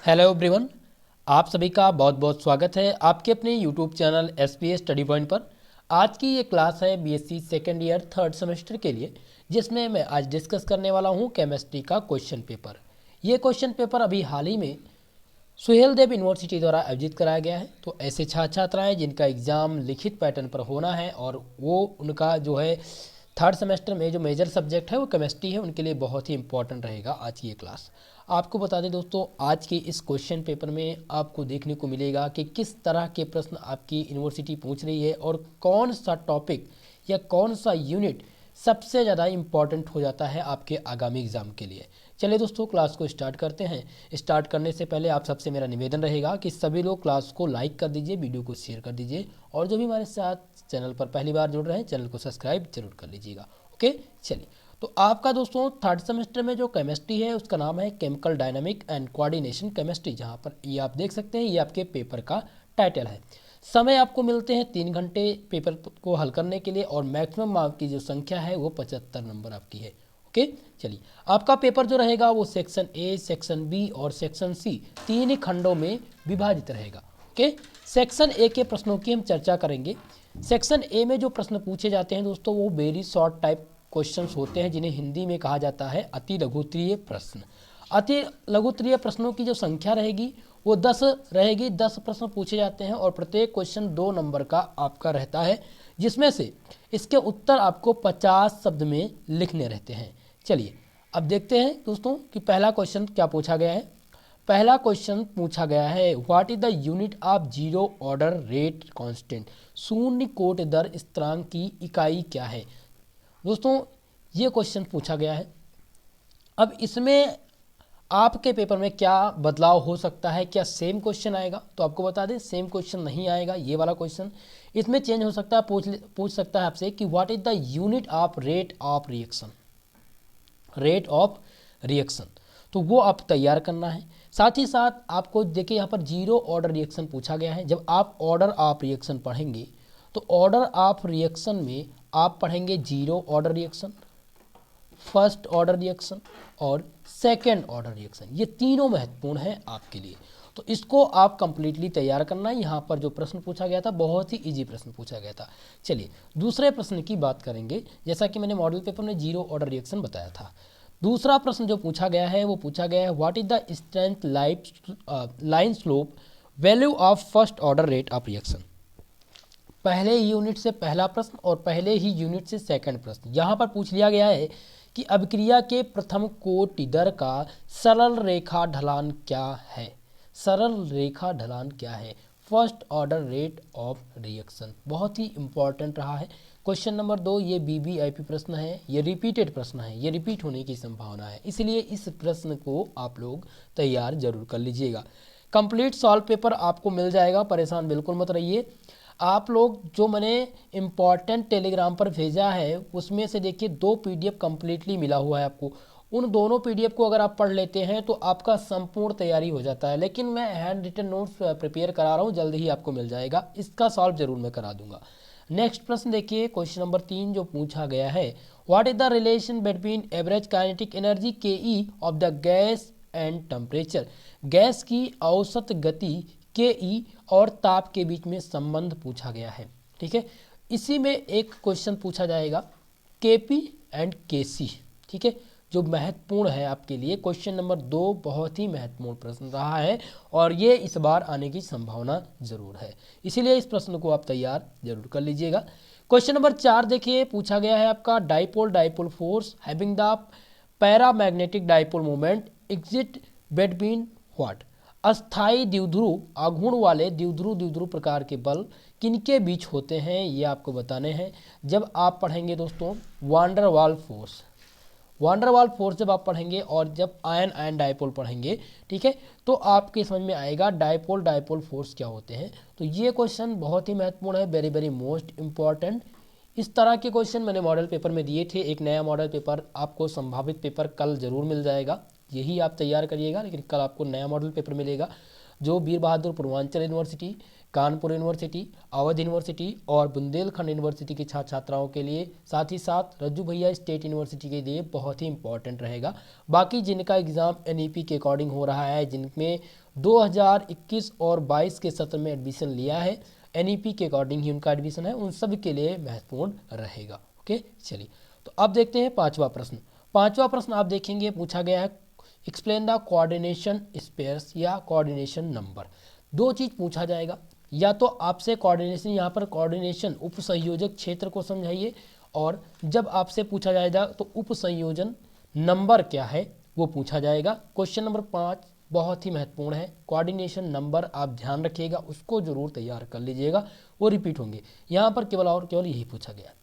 Hello everyone. आप सभी का बहुत बहुत स्वागत है आपके अपने YouTube channel SPS study point पर। आज की ये क्लास है BSc second year third semester के लिए, जिसमें मैं आज डिस्कस करने वाला हूँ केमिस्ट्री का क्वेश्चन पेपर। ये क्वेश्चन पेपर अभी हाल ही में सुहेल देव यूनिवर्सिटी द्वारा आयोजित कराया गया है। तो ऐसे छात्र छात्राएँ जिनका एग्ज़ाम लिखित पैटर्न पर होना है और वो उनका जो है थर्ड सेमेस्टर में जो मेजर सब्जेक्ट है वो केमिस्ट्री है, उनके लिए बहुत ही इंपॉर्टेंट रहेगा आज की ये क्लास। आपको बता दें दोस्तों, आज के इस क्वेश्चन पेपर में आपको देखने को मिलेगा कि किस तरह के प्रश्न आपकी यूनिवर्सिटी पूछ रही है और कौन सा टॉपिक या कौन सा यूनिट सबसे ज़्यादा इम्पॉर्टेंट हो जाता है आपके आगामी एग्ज़ाम के लिए। चलिए दोस्तों, क्लास को स्टार्ट करते हैं। स्टार्ट करने से पहले आप सबसे मेरा निवेदन रहेगा कि सभी लोग क्लास को लाइक कर दीजिए, वीडियो को शेयर कर दीजिए और जो भी हमारे साथ चैनल पर पहली बार जुड़ रहे हैं चैनल को सब्सक्राइब जरूर कर लीजिएगा। ओके, चलिए। तो आपका दोस्तों थर्ड सेमेस्टर में जो केमिस्ट्री है उसका नाम है chemical dynamic and coordination chemistry, जहाँ पर ये आप देख सकते हैं, ये आपके पेपर का टाइटल है। समय आपको मिलते हैं 3 घंटे पेपर को हल करने के लिए और मैक्सिमम मार्क की जो संख्या है वो 75 नंबर आपकी है। ओके, चलिए। आपका पेपर जो रहेगा वो सेक्शन ए, सेक्शन बी और सेक्शन सी 3 खंडों में विभाजित रहेगा। ओके, सेक्शन ए के प्रश्नों की हम चर्चा करेंगे। सेक्शन ए में जो प्रश्न पूछे जाते हैं दोस्तों वो वेरी शॉर्ट टाइप क्वेश्चंस होते हैं, जिन्हें हिंदी में कहा जाता है अति लघुत्तरीय प्रश्न। अति लघुत्तरीय प्रश्नों की जो संख्या रहेगी वो 10 रहेगी। 10 प्रश्न पूछे जाते हैं और प्रत्येक क्वेश्चन 2 नंबर का आपका रहता है, जिसमें से इसके उत्तर आपको 50 शब्द में लिखने रहते हैं। चलिए अब देखते हैं दोस्तों कि पहला क्वेश्चन क्या पूछा गया है। पहला क्वेश्चन पूछा गया है, what is the unit of zero order rate constant. शून्य कोटि दर स्थिरांक की इकाई क्या है। दोस्तों ये क्वेश्चन पूछा गया है। अब इसमें आपके पेपर में क्या बदलाव हो सकता है, क्या सेम क्वेश्चन आएगा? तो आपको बता दें सेम क्वेश्चन नहीं आएगा। ये वाला क्वेश्चन इसमें चेंज हो सकता है, पूछ सकता है आपसे कि what is the unit of rate of reaction. Rate of reaction तो वो आप तैयार करना है। साथ ही साथ आपको देखिए यहाँ पर जीरो ऑर्डर रिएक्शन पूछा गया है। जब आप ऑर्डर ऑफ रिएक्शन पढ़ेंगे तो ऑर्डर ऑफ रिएक्शन में आप पढ़ेंगे zero order reaction, first order reaction और सेकेंड ऑर्डर रिएक्शन। ये तीनों महत्वपूर्ण हैं आपके लिए, तो इसको आप कंप्लीटली तैयार करना है। यहाँ पर जो प्रश्न पूछा गया था बहुत ही इजी प्रश्न पूछा गया था। चलिए दूसरे प्रश्न की बात करेंगे। जैसा कि मैंने मॉडल पेपर में जीरो ऑर्डर रिएक्शन बताया था, दूसरा प्रश्न जो पूछा गया है वो पूछा गया है, what is the strength line slope value of first order rate of reaction. पहले ही यूनिट से पहला प्रश्न और पहले ही यूनिट से सेकंड प्रश्न यहाँ पर पूछ लिया गया है कि अभिक्रिया के प्रथम कोटि दर का सरल रेखा ढलान क्या है। सरल रेखा ढलान क्या है? First order rate of reaction. बहुत ही इंपॉर्टेंट रहा है क्वेश्चन नंबर 2। ये बीबीआईपी प्रश्न है, ये रिपीटेड प्रश्न है, ये रिपीट होने की संभावना है, इसलिए इस प्रश्न को आप लोग तैयार जरूर कर लीजिएगा। कंप्लीट सॉल्व पेपर आपको मिल जाएगा, परेशान बिल्कुल मत रहिए। आप लोग जो मैंने इम्पॉर्टेंट टेलीग्राम पर भेजा है उसमें से देखिए 2 पीडीएफ कम्प्लीटली मिला हुआ है आपको। उन दोनों पीडीएफ को अगर आप पढ़ लेते हैं तो आपका संपूर्ण तैयारी हो जाता है। लेकिन मैं हैंड रिटन नोट्स प्रिपेयर करा रहा हूँ, जल्द ही आपको मिल जाएगा, इसका सॉल्व जरूर मैं करा दूंगा। नेक्स्ट प्रश्न देखिए, क्वेश्चन नंबर 3 जो पूछा गया है, what is the relation between average kinetic energy K E of the gas and temperature. Gas की औसत गति के ई और ताप के बीच में संबंध पूछा गया है। ठीक है, इसी में एक क्वेश्चन पूछा जाएगा के पी एंड के सी। ठीक है, जो महत्वपूर्ण है आपके लिए। क्वेश्चन नंबर 2 बहुत ही महत्वपूर्ण प्रश्न रहा है और ये इस बार आने की संभावना जरूर है, इसीलिए इस प्रश्न को आप तैयार जरूर कर लीजिएगा। क्वेश्चन नंबर 4 देखिए, पूछा गया है आपका, dipole dipole force having the paramagnetic dipole moment exit between what. अस्थाई द्विध्रुव आघूर्ण वाले द्विध्रुव प्रकार के बल किनके बीच होते हैं, ये आपको बताने हैं। जब आप पढ़ेंगे दोस्तों वांडर वाल फोर्स, वांडर वाल फोर्स जब आप पढ़ेंगे और जब आयन आयन डाइपोल पढ़ेंगे, ठीक है, तो आपके समझ में आएगा डाइपोल डाइपोल फोर्स क्या होते हैं। तो ये क्वेश्चन बहुत ही महत्वपूर्ण है, वेरी वेरी मोस्ट इम्पॉर्टेंट। इस तरह के क्वेश्चन मैंने मॉडल पेपर में दिए थे। एक नया मॉडल पेपर आपको संभावित पेपर कल जरूर मिल जाएगा, यही आप तैयार करिएगा। लेकिन कल आपको नया मॉडल पेपर मिलेगा जो Veer Bahadur Purvanchal university Kanpur university, Awadh university और बुंदेलखंड यूनिवर्सिटी की छात्र छात्राओं के लिए, साथ ही साथ रज्जू भैया स्टेट यूनिवर्सिटी के लिए बहुत ही इंपॉर्टेंट रहेगा। बाकी जिनका एग्ज़ाम एनईपी के अकॉर्डिंग हो रहा है, जिनमें 2021 और 22 के सत्र में एडमिशन लिया है, एनईपी के अकॉर्डिंग ही उनका एडमिशन है, उन सब के लिए महत्वपूर्ण रहेगा। ओके, चलिए तो अब देखते हैं पांचवा प्रश्न। पांचवा प्रश्न आप देखेंगे पूछा गया है एक्सप्लेन द कोऑर्डिनेशन स्पेयर्स या कोऑर्डिनेशन नंबर। दो चीज़ पूछा जाएगा, या तो आपसे कोऑर्डिनेशन, यहाँ पर कोऑर्डिनेशन उप संयोजक क्षेत्र को समझाइए, और जब आपसे पूछा जाएगा तो उप संयोजन नंबर क्या है वो पूछा जाएगा। क्वेश्चन नंबर 5 बहुत ही महत्वपूर्ण है, कोऑर्डिनेशन नंबर आप ध्यान रखिएगा, उसको जरूर तैयार कर लीजिएगा, वो रिपीट होंगे यहाँ पर केवल और केवल यही पूछा गया।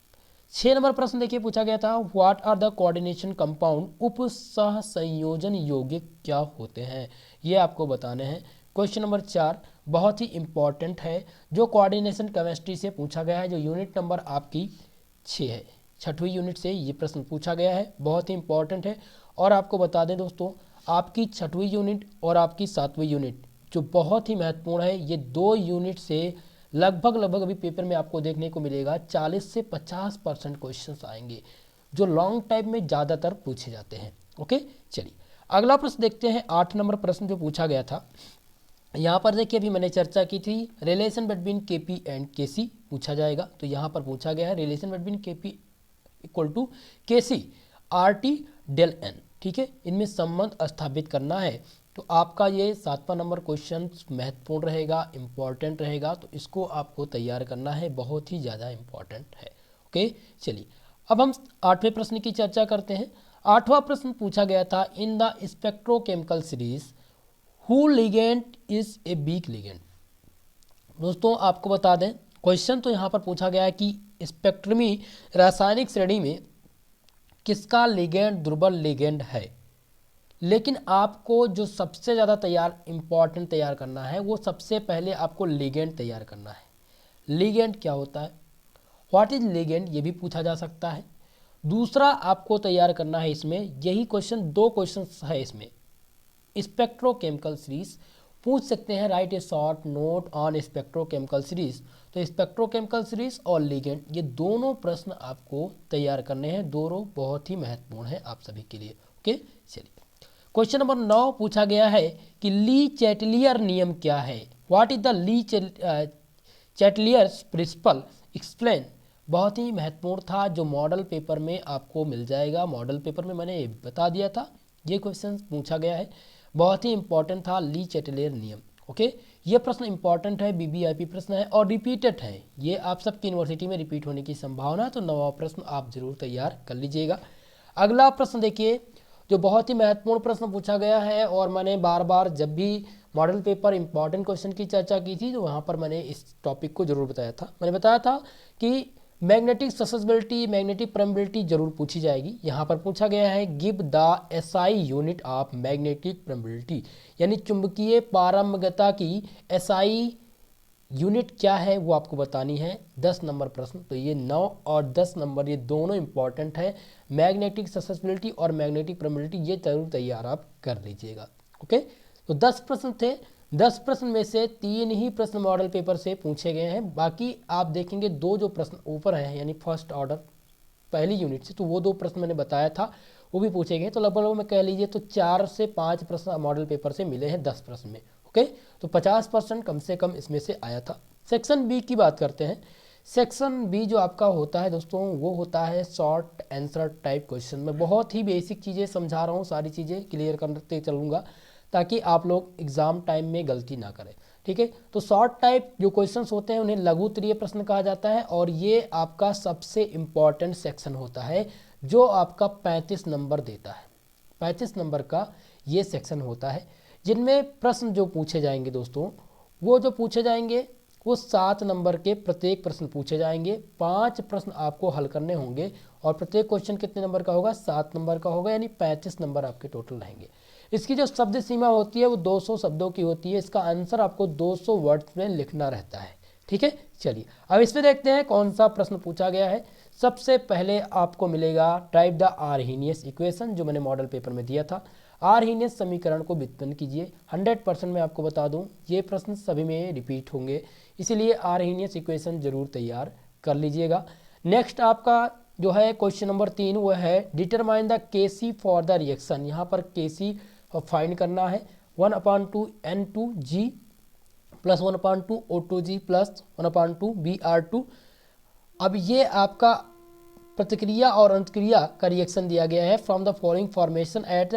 6 नंबर प्रश्न देखिए पूछा गया था what are the coordination compound, उप सह संयोजन यौगिक क्या होते हैं, ये आपको बताने हैं। क्वेश्चन नंबर 4 बहुत ही इंपॉर्टेंट है, जो कोऑर्डिनेशन केमिस्ट्री से पूछा गया है, जो यूनिट नंबर आपकी 6 है, 6वीं यूनिट से ये प्रश्न पूछा गया है, बहुत ही इंपॉर्टेंट है। और आपको बता दें दोस्तों, आपकी 6वीं यूनिट और आपकी 7वीं यूनिट जो बहुत ही महत्वपूर्ण है, ये 2 यूनिट से लगभग अभी पेपर में आपको देखने को मिलेगा 40 से 50% क्वेश्चंस आएंगे, जो लॉन्ग टाइम में ज़्यादातर पूछे जाते हैं। ओके, चलिए अगला प्रश्न देखते हैं। 8 नंबर प्रश्न जो पूछा गया था, यहाँ पर देखिए अभी मैंने चर्चा की थी, relation between KP and KC पूछा जाएगा। तो यहाँ पर पूछा गया है relation between KP equal to KC R T del n, ठीक है, इनमें संबंध स्थापित करना है। तो आपका ये 7वां नंबर क्वेश्चन महत्वपूर्ण रहेगा, इंपॉर्टेंट रहेगा, तो इसको आपको तैयार करना है, बहुत ही ज़्यादा इंपॉर्टेंट है। ओके, चलिए अब हम 8वें प्रश्न की चर्चा करते हैं। 8वां प्रश्न पूछा गया था in the spectrochemical series who ligand is a week ligand. दोस्तों आपको बता दें, क्वेश्चन तो यहाँ पर पूछा गया है कि स्पेक्ट्रमी रासायनिक श्रेणी में किसका लिगेंड दुर्बल लिगेंड है, लेकिन आपको जो सबसे ज़्यादा इंपॉर्टेंट तैयार करना है, वो सबसे पहले आपको लिगेंड तैयार करना है। लिगेंड क्या होता है, व्हाट इज लिगेंड, ये भी पूछा जा सकता है। दूसरा आपको तैयार करना है, इसमें यही क्वेश्चन 2 क्वेश्चन है इसमें, स्पेक्ट्रोकेमिकल सीरीज पूछ सकते हैं, right A short note on spectrochemical series. तो स्पेक्ट्रोकेमिकल सीरीज और लिगेंड, ये दोनों प्रश्न आपको तैयार करने हैं, दोनों बहुत ही महत्वपूर्ण है आप सभी के लिए। ओके, चलिए क्वेश्चन नंबर 9 पूछा गया है कि ली चैटलियर नियम क्या है, what is the Le Chatelier's principle explain. बहुत ही महत्वपूर्ण था, जो मॉडल पेपर में आपको मिल जाएगा, मॉडल पेपर में मैंने बता दिया था, ये क्वेश्चन पूछा गया है, बहुत ही इंपॉर्टेंट था ली चैटलियर नियम। ओके, ये प्रश्न इंपॉर्टेंट है, बीबीआईपी प्रश्न है और रिपीटेड है, ये आप सबकी यूनिवर्सिटी में रिपीट होने की संभावना है, तो 9वां प्रश्न आप जरूर तैयार कर लीजिएगा। अगला प्रश्न देखिए, जो बहुत ही महत्वपूर्ण प्रश्न पूछा गया है, और मैंने बार बार जब भी मॉडल पेपर इंपॉर्टेंट क्वेश्चन की चर्चा की थी, तो वहाँ पर मैंने इस टॉपिक को जरूर बताया था। मैंने बताया था कि मैग्नेटिक ससेसिबिलिटी, मैग्नेटिक परमेबिलिटी जरूर पूछी जाएगी। यहाँ पर पूछा गया है give the SI unit of magnetic permeability, यानी चुंबकीय पारगम्यता की एसआई यूनिट क्या है वो आपको बतानी है। 10 नंबर प्रश्न, तो ये 9 और 10 नंबर ये दोनों इंपॉर्टेंट है, मैग्नेटिक ससेसिबिलिटी और मैग्नेटिक परमेबिलिटी, ये जरूर तैयार आप कर लीजिएगा। ओके, तो 10 प्रश्न थे, 10 प्रश्न में से 3 ही प्रश्न मॉडल पेपर से पूछे गए हैं, बाकी आप देखेंगे 2 जो प्रश्न ऊपर हैं, यानी फर्स्ट ऑर्डर पहली यूनिट से, तो वो 2 प्रश्न मैंने बताया था वो भी पूछे गए, तो लगभग मैं कह लीजिए तो 4 से 5 प्रश्न मॉडल पेपर से मिले हैं 10 प्रश्न में। ओके, तो 50% कम से कम इसमें से आया था। सेक्शन बी की बात करते हैं। सेक्शन बी जो आपका होता है दोस्तों, वो होता है शॉर्ट आंसर टाइप क्वेश्चन। मैं बहुत ही बेसिक चीज़ें समझा रहा हूँ, सारी चीज़ें क्लियर करते चलूँगा ताकि आप लोग एग्जाम टाइम में गलती ना करें, ठीक है। तो शॉर्ट टाइप जो क्वेश्चंस होते हैं उन्हें लघु उत्तरीय प्रश्न कहा जाता है, और ये आपका सबसे इम्पॉर्टेंट सेक्शन होता है, जो आपका 35 नंबर देता है। 35 नंबर का ये सेक्शन होता है, जिनमें प्रश्न जो पूछे जाएंगे दोस्तों, वो जो पूछे जाएंगे वो 7 नंबर के प्रत्येक प्रश्न पूछे जाएंगे। 5 प्रश्न आपको हल करने होंगे, और प्रत्येक क्वेश्चन कितने नंबर का होगा, 7 नंबर का होगा, यानी 35 नंबर आपके टोटल रहेंगे। इसकी जो शब्द सीमा होती है वो 200 शब्दों की होती है। इसका आंसर आपको 200 वर्ड्स में लिखना रहता है, ठीक है। चलिए अब इसमें देखते हैं कौन सा प्रश्न पूछा गया है। सबसे पहले आपको मिलेगा टाइप द आर्हेनियस इक्वेशन, जो मैंने मॉडल पेपर में दिया था। आर्हीनियस समीकरण को व्युत्पन्न कीजिए। 100% मैं आपको बता दूं ये प्रश्न सभी में रिपीट होंगे, इसीलिए आर्हीनियस इक्वेशन जरूर तैयार कर लीजिएगा। नेक्स्ट आपका जो है क्वेश्चन नंबर 3 वो है determine the KC for the reaction. यहाँ पर केसी फाइंड करना है। 1/2 N2G plus 1/2 O2G plus 1/2 Br2। अब ये आपका प्रतिक्रिया और अंतक्रिया का रिएक्शन दिया गया है from the following formation at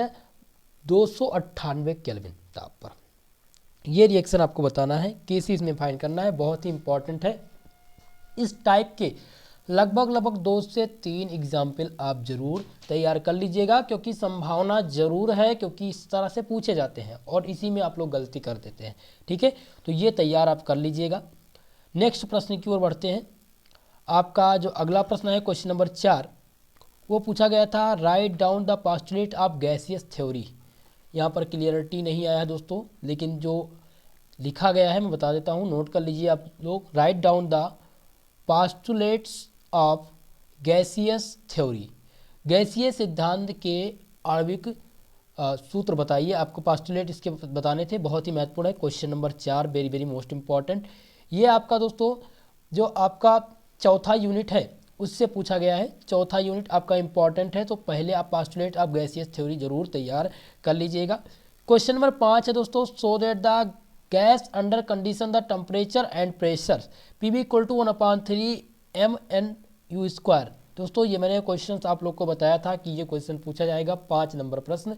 298 kelvin ताप पर। ये रिएक्शन आपको बताना है, केसी इसमें फाइंड करना है, बहुत ही इंपॉर्टेंट है। इस टाइप के लगभग 2 से 3 एग्जाम्पल आप जरूर तैयार कर लीजिएगा, क्योंकि संभावना जरूर है, क्योंकि इस तरह से पूछे जाते हैं और इसी में आप लोग गलती कर देते हैं। ठीक है, तो ये तैयार आप कर लीजिएगा। नेक्स्ट प्रश्न की ओर बढ़ते हैं। आपका जो अगला प्रश्न है क्वेश्चन नंबर 4, वो पूछा गया था write down the postulate of gaseous theory. यहाँ पर क्लियरिटी नहीं आया है दोस्तों, लेकिन जो लिखा गया है मैं बता देता हूँ, नोट कर लीजिए आप लोग। Write down the postulates of gaseous theory. गैसीय सिद्धांत के आणविक सूत्र बताइए। आपको पोस्टुलेट इसके बताने थे, बहुत ही महत्वपूर्ण है। Question number 4 very most important. ये आपका दोस्तों जो आपका चौथा यूनिट है उससे पूछा गया है। चौथा यूनिट आपका इंपॉर्टेंट है, तो पहले आप पोस्टुलेट ऑफ गैसियस थ्योरी जरूर तैयार कर लीजिएगा। क्वेश्चन नंबर 5 है दोस्तों, so that the gas under condition the temperature and pressure PV equal to 1/3 mNu²। दोस्तों ये मैंने क्वेश्चन आप लोग को बताया था कि ये क्वेश्चन पूछा जाएगा। 5 नंबर प्रश्न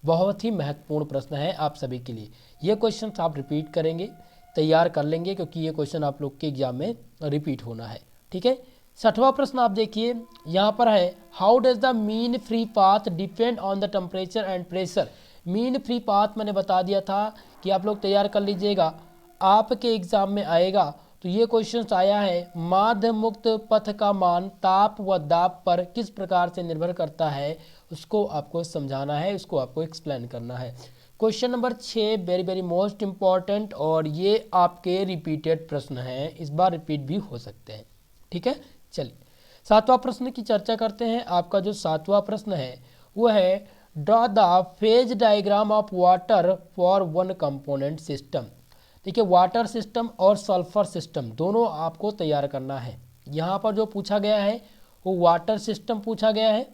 बहुत ही महत्वपूर्ण प्रश्न है आप सभी के लिए। ये क्वेश्चन आप रिपीट करेंगे, तैयार कर लेंगे, क्योंकि ये क्वेश्चन आप लोग के एग्जाम में रिपीट होना है। ठीक है, 6वां प्रश्न आप देखिए, यहाँ पर है how does the mean free path depend on the temperature and pressure. Mean free path मैंने बता दिया था कि आप लोग तैयार कर लीजिएगा, आपके एग्जाम में आएगा। तो ये क्वेश्चन आया है माध्य मुक्त पथ का मान ताप व दाब पर किस प्रकार से निर्भर करता है, उसको आपको समझाना है, उसको आपको एक्सप्लेन करना है। Question number 6 very most important, और ये आपके रिपीटेड प्रश्न हैं, इस बार रिपीट भी हो सकते हैं। ठीक है, चलिए 7वां प्रश्न की चर्चा करते हैं। आपका जो 7वां प्रश्न है वो है draw the phase diagram of water for one component system. देखिए वाटर सिस्टम और सल्फर सिस्टम दोनों आपको तैयार करना है। यहाँ पर जो पूछा गया है वो वाटर सिस्टम पूछा गया है,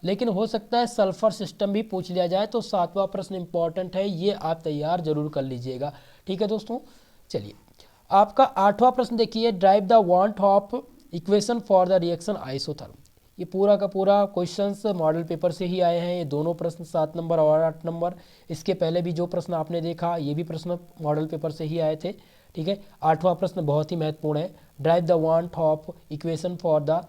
लेकिन हो सकता है सल्फर सिस्टम भी पूछ लिया जाए। तो 7वां प्रश्न इंपॉर्टेंट है, ये आप तैयार जरूर कर लीजिएगा। ठीक है दोस्तों, चलिए आपका 8वां प्रश्न देखिए, drive the want of equation for the reaction isotherm. ये पूरा का पूरा क्वेश्चंस मॉडल पेपर से ही आए हैं। ये दोनों प्रश्न 7 नंबर और 8 नंबर, इसके पहले भी जो प्रश्न आपने देखा ये भी प्रश्न मॉडल पेपर से ही आए थे। ठीक है, 8वां प्रश्न बहुत ही महत्वपूर्ण है, drive the want of equation for the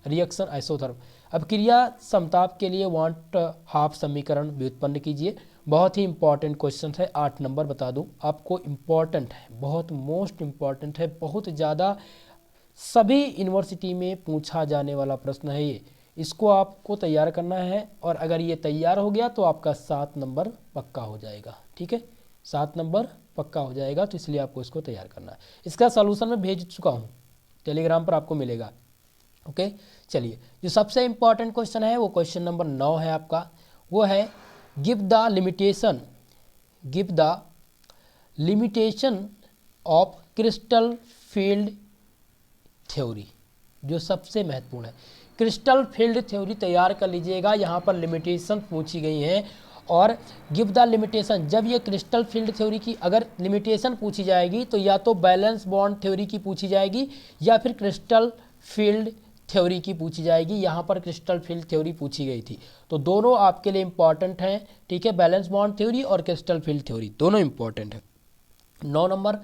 reaction isotherm. अब क्रिया समताप के लिए वांट हाफ समीकरण व्युत्पन्न कीजिए। बहुत ही इंपॉर्टेंट क्वेश्चन है, 8 नंबर बता दूं आपको, इंपॉर्टेंट है, बहुत मोस्ट इंपॉर्टेंट है, बहुत ज़्यादा सभी यूनिवर्सिटी में पूछा जाने वाला प्रश्न है ये। इसको आपको तैयार करना है, और अगर ये तैयार हो गया तो आपका 7 नंबर पक्का हो जाएगा। ठीक है, 7 नंबर पक्का हो जाएगा, तो इसलिए आपको इसको तैयार करना है। इसका सॉल्यूशन मैं भेज चुका हूँ, टेलीग्राम पर आपको मिलेगा। ओके, चलिए जो सबसे इंपॉर्टेंट क्वेश्चन है वो क्वेश्चन नंबर 9 है आपका, वो है give the limitation of crystal field theory. जो सबसे महत्वपूर्ण है, क्रिस्टल फील्ड थ्योरी तैयार कर लीजिएगा। यहाँ पर लिमिटेशन पूछी गई हैं, और गिव द लिमिटेशन, जब ये क्रिस्टल फील्ड थ्योरी की अगर लिमिटेशन पूछी जाएगी तो या तो बैलेंस बॉन्ड थ्योरी की पूछी जाएगी या फिर क्रिस्टल फील्ड थ्योरी की पूछी जाएगी। यहाँ पर क्रिस्टल फील्ड थ्योरी पूछी गई थी, तो दोनों आपके लिए इंपॉर्टेंट हैं। ठीक है, बैलेंस बॉन्ड थ्योरी और क्रिस्टल फील्ड थ्योरी दोनों इंपॉर्टेंट है। 9 नंबर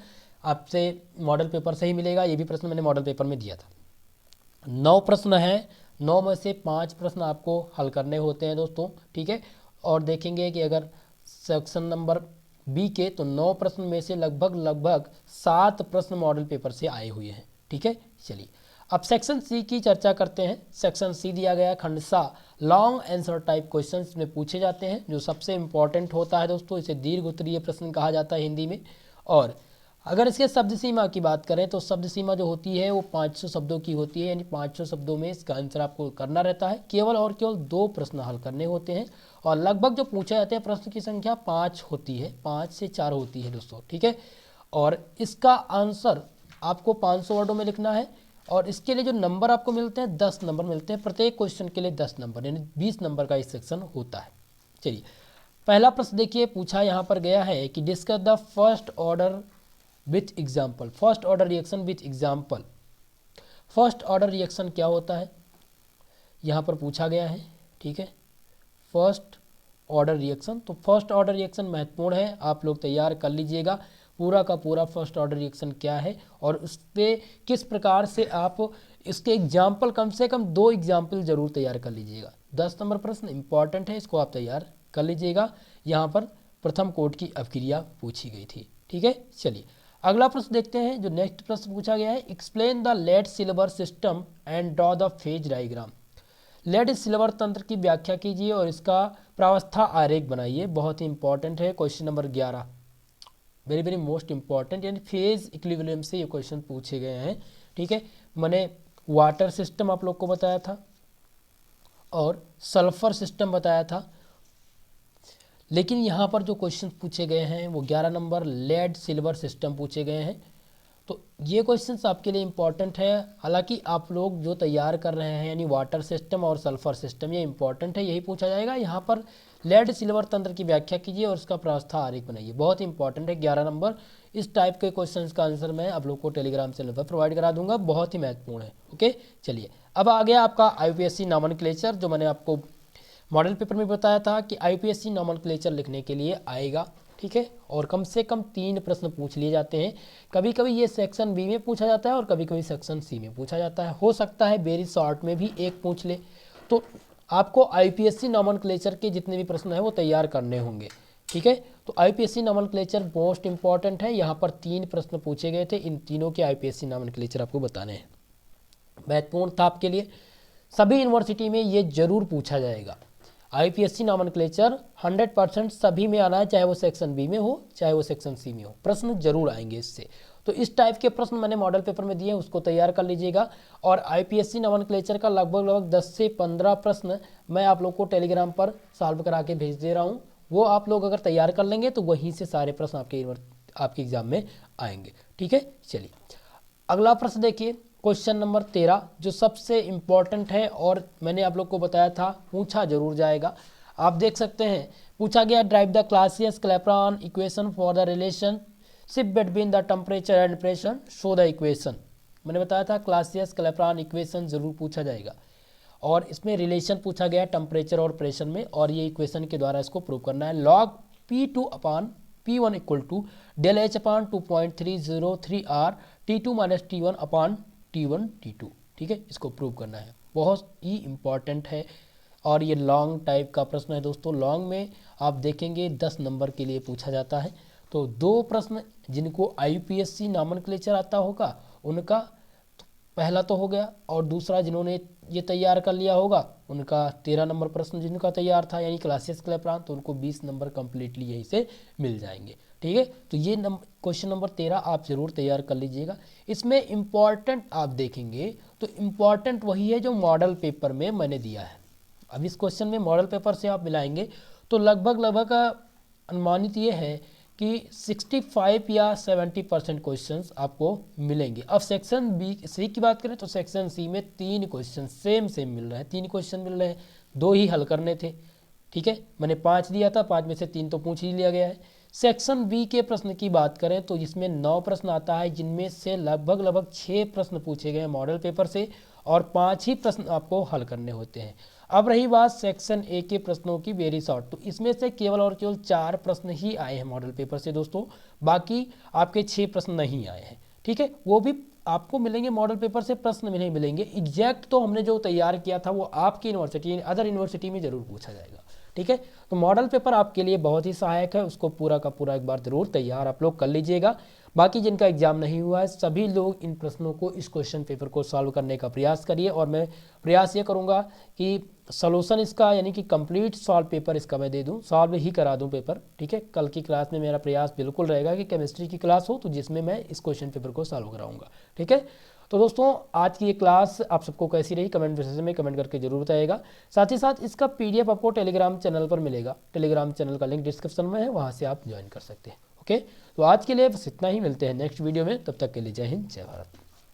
आपसे मॉडल पेपर से ही मिलेगा, ये भी प्रश्न मैंने मॉडल पेपर में दिया था। 9 प्रश्न है, 9 में से 5 प्रश्न आपको हल करने होते हैं दोस्तों। ठीक है, और देखेंगे कि अगर सेक्शन नंबर बी के तो 9 प्रश्न में से लगभग 7 प्रश्न मॉडल पेपर से आए हुए हैं। ठीक है, चलिए अब सेक्शन सी की चर्चा करते हैं। सेक्शन सी दिया गया Khandsa long answer type questions में पूछे जाते हैं, जो सबसे इंपॉर्टेंट होता है दोस्तों। इसे दीर्घ उत्तरीय प्रश्न कहा जाता है हिंदी में। और अगर इसके शब्द सीमा की बात करें तो शब्द सीमा जो होती है वो 500 शब्दों की होती है, यानी 500 शब्दों में इसका आंसर आपको करना रहता है। केवल और केवल 2 प्रश्न हल करने होते हैं और लगभग जो पूछे जाते हैं प्रश्न की संख्या 5 होती है, 5 से 4 होती है दोस्तों, ठीक है। और इसका आंसर आपको 500 वर्डों में लिखना है और इसके लिए जो नंबर आपको मिलते हैं 10 नंबर मिलते हैं, प्रत्येक क्वेश्चन के लिए 10 नंबर, यानी 20 नंबर का इस सेक्शन होता है। चलिए पहला प्रश्न देखिए, पूछा यहाँ पर गया है कि discuss the first order with example. First order reaction with example. First order reaction क्या होता है यहाँ पर पूछा गया है, ठीक है। फर्स्ट ऑर्डर रिएक्शन, तो फर्स्ट ऑर्डर रिएक्शन महत्वपूर्ण है, आप लोग तैयार कर लीजिएगा पूरा का पूरा फर्स्ट ऑर्डर रिएक्शन क्या है और उस पर किस प्रकार से आप इसके एग्जाम्पल, कम से कम 2 एग्जाम्पल जरूर तैयार कर लीजिएगा। 10 नंबर प्रश्न इंपॉर्टेंट है, इसको आप तैयार कर लीजिएगा। यहाँ पर प्रथम कोट की अपक्रिया पूछी गई थी, ठीक है। चलिए अगला प्रश्न देखते हैं, जो नेक्स्ट प्रश्न पूछा गया है, explain the lead silver system and draw the phase diagram. Lead silver तंत्र की व्याख्या कीजिए और इसका प्रावस्था आरेख बनाइए। बहुत ही इंपॉर्टेंट है, question number 11, very very most important, यानी फेज इक्विलिब्रियम से ये क्वेश्चन पूछे गए हैं, ठीक है। मैंने वाटर सिस्टम आप लोग को बताया था और सल्फर सिस्टम बताया था, लेकिन यहाँ पर जो क्वेश्चन पूछे गए हैं वो 11 नंबर लेड सिल्वर सिस्टम पूछे गए हैं। तो ये क्वेश्चंस आपके लिए इंपॉर्टेंट है, हालांकि आप लोग जो तैयार कर रहे हैं यानी वाटर सिस्टम और सल्फर सिस्टम, ये इंपॉर्टेंट है, यही पूछा जाएगा। यहाँ पर लेड सिल्वर तंत्र की व्याख्या कीजिए और उसका प्रावस्था आरेख बनाइए, बहुत इंपॉर्टेंट है, 11 नंबर। इस टाइप के क्वेश्चंस का आंसर मैं आप लोग को टेलीग्राम चैनल पर प्रोवाइड करा दूंगा, बहुत ही महत्वपूर्ण है, ओके। चलिए अब आ गया आपका IUPAC नॉमेनक्लेचर, जो मैंने आपको मॉडल पेपर में बताया था कि IUPAC नॉमेनक्लेचर लिखने के लिए आएगा, ठीक है। और कम से कम 3 प्रश्न पूछ लिए जाते हैं, कभी कभी ये सेक्शन बी में पूछा जाता है और कभी कभी सेक्शन सी में पूछा जाता है, हो सकता है वेरी शॉर्ट में भी एक पूछ ले। तो आपको IUPAC नॉमेनक्लेचर के जितने भी प्रश्न हैं वो तैयार करने होंगे, ठीक है। तो IUPAC नॉमेनक्लेचर मोस्ट इंपॉर्टेंट है, यहाँ पर 3 प्रश्न पूछे गए थे, इन तीनों के IUPAC नॉमेनक्लेचर आपको बताने हैं, महत्वपूर्ण था आपके लिए। सभी यूनिवर्सिटी में ये जरूर पूछा जाएगा, IUPAC नॉमेनक्लेचर 100% सभी में आना है, चाहे वो सेक्शन बी में हो चाहे वो सेक्शन सी में हो, प्रश्न जरूर आएंगे इससे। तो इस टाइप के प्रश्न मैंने मॉडल पेपर में दिए हैं, उसको तैयार कर लीजिएगा। और IUPAC नॉमेनक्लेचर का लगभग 10 से 15 प्रश्न मैं आप लोग को टेलीग्राम पर सॉल्व करा के भेज दे रहा हूँ, वो आप लोग अगर तैयार कर लेंगे तो वहीं से सारे प्रश्न आपके एग्जाम में आएंगे, ठीक है। चलिए अगला प्रश्न देखिए, क्वेश्चन नंबर 13, जो सबसे इम्पॉर्टेंट है और मैंने आप लोग को बताया था पूछा जरूर जाएगा। आप देख सकते हैं पूछा गया, drive the Clausius-Clapeyron equation for the relationship between the temperature and pressure, show the equation. मैंने बताया था क्लासियस-क्लैपेरॉन इक्वेशन जरूर पूछा जाएगा और इसमें रिलेशन पूछा गया टेम्परेचर और प्रेशर में, और ये इक्वेशन के द्वारा इसको प्रूव करना है। Log P2 upon P1 equal to del H upon 2.303 R T2 minus T1 upon T1 T2, ठीक है, इसको प्रूव करना है, बहुत ही इंपॉर्टेंट है। और ये लॉन्ग टाइप का प्रश्न है दोस्तों, लॉन्ग में आप देखेंगे 10 नंबर के लिए पूछा जाता है। तो 2 प्रश्न जिनको IUPAC नॉमेनक्लेचर आता होगा उनका पहला तो हो गया, और दूसरा जिन्होंने ये तैयार कर लिया होगा उनका 13 नंबर प्रश्न जिनका तैयार था यानी क्लासियस-क्लैपेरॉन, तो उनको 20 नंबर कंप्लीटली यहीं से मिल जाएंगे, ठीक है। तो ये क्वेश्चन नंबर 13 आप जरूर तैयार कर लीजिएगा। इसमें इम्पॉर्टेंट आप देखेंगे तो इम्पॉर्टेंट वही है जो मॉडल पेपर में मैंने दिया है। अब इस क्वेश्चन में मॉडल पेपर से आप मिलाएंगे तो लगभग अनुमानित ये है कि 65 या 70% क्वेश्चंस आपको मिलेंगे। अब सेक्शन बी सी की बात करें तो सेक्शन सी में 3 क्वेश्चन सेम मिल रहे हैं, 3 क्वेश्चन मिल रहे हैं, 2 ही हल करने थे, ठीक है। मैंने 5 दिया था, 5 में से 3 तो पूछ ही लिया गया है। सेक्शन बी के प्रश्न की बात करें तो इसमें 9 प्रश्न आता है, जिनमें से लगभग 6 प्रश्न पूछे गए हैं मॉडल पेपर से और 5 ही प्रश्न आपको हल करने होते हैं। अब रही बात सेक्शन ए के प्रश्नों की, वेरी शॉर्ट, तो इसमें से केवल और केवल 4 प्रश्न ही आए हैं मॉडल पेपर से दोस्तों, बाकी आपके 6 प्रश्न नहीं आए हैं, ठीक है। वो भी आपको मिलेंगे मॉडल पेपर से, प्रश्न में नहीं मिलेंगे। एग्जैक्ट तो हमने जो तैयार किया था वो आपकी यूनिवर्सिटी अदर यूनिवर्सिटी में जरूर पूछा जाएगा, ठीक है। तो मॉडल पेपर आपके लिए बहुत ही सहायक है, उसको पूरा का पूरा एक बार जरूर तैयार आप लोग कर लीजिएगा। बाकी जिनका एग्जाम नहीं हुआ है सभी लोग इन प्रश्नों को, इस क्वेश्चन पेपर को सॉल्व करने का प्रयास करिए, और मैं प्रयास ये करूँगा कि सॉल्यूशन इसका यानी कि कंप्लीट सॉल्व पेपर इसका मैं दे दूं, सॉल्व ही करा दूं पेपर, ठीक है। कल की क्लास में मेरा प्रयास बिल्कुल रहेगा कि केमिस्ट्री की क्लास हो तो जिसमें मैं इस क्वेश्चन पेपर को सॉल्व कराऊंगा, ठीक है। तो दोस्तों आज की ये क्लास आप सबको कैसी रही कमेंट सेक्शन में कमेंट करके जरूर बताइएगा। साथ ही साथ इसका पीडीएफ आपको टेलीग्राम चैनल पर मिलेगा, टेलीग्राम चैनल का लिंक डिस्क्रिप्शन में है, वहाँ से आप ज्वाइन कर सकते हैं। ओके, तो आज के लिए बस इतना ही, मिलते हैं नेक्स्ट वीडियो में, तब तक के लिए जय हिंद जय भारत।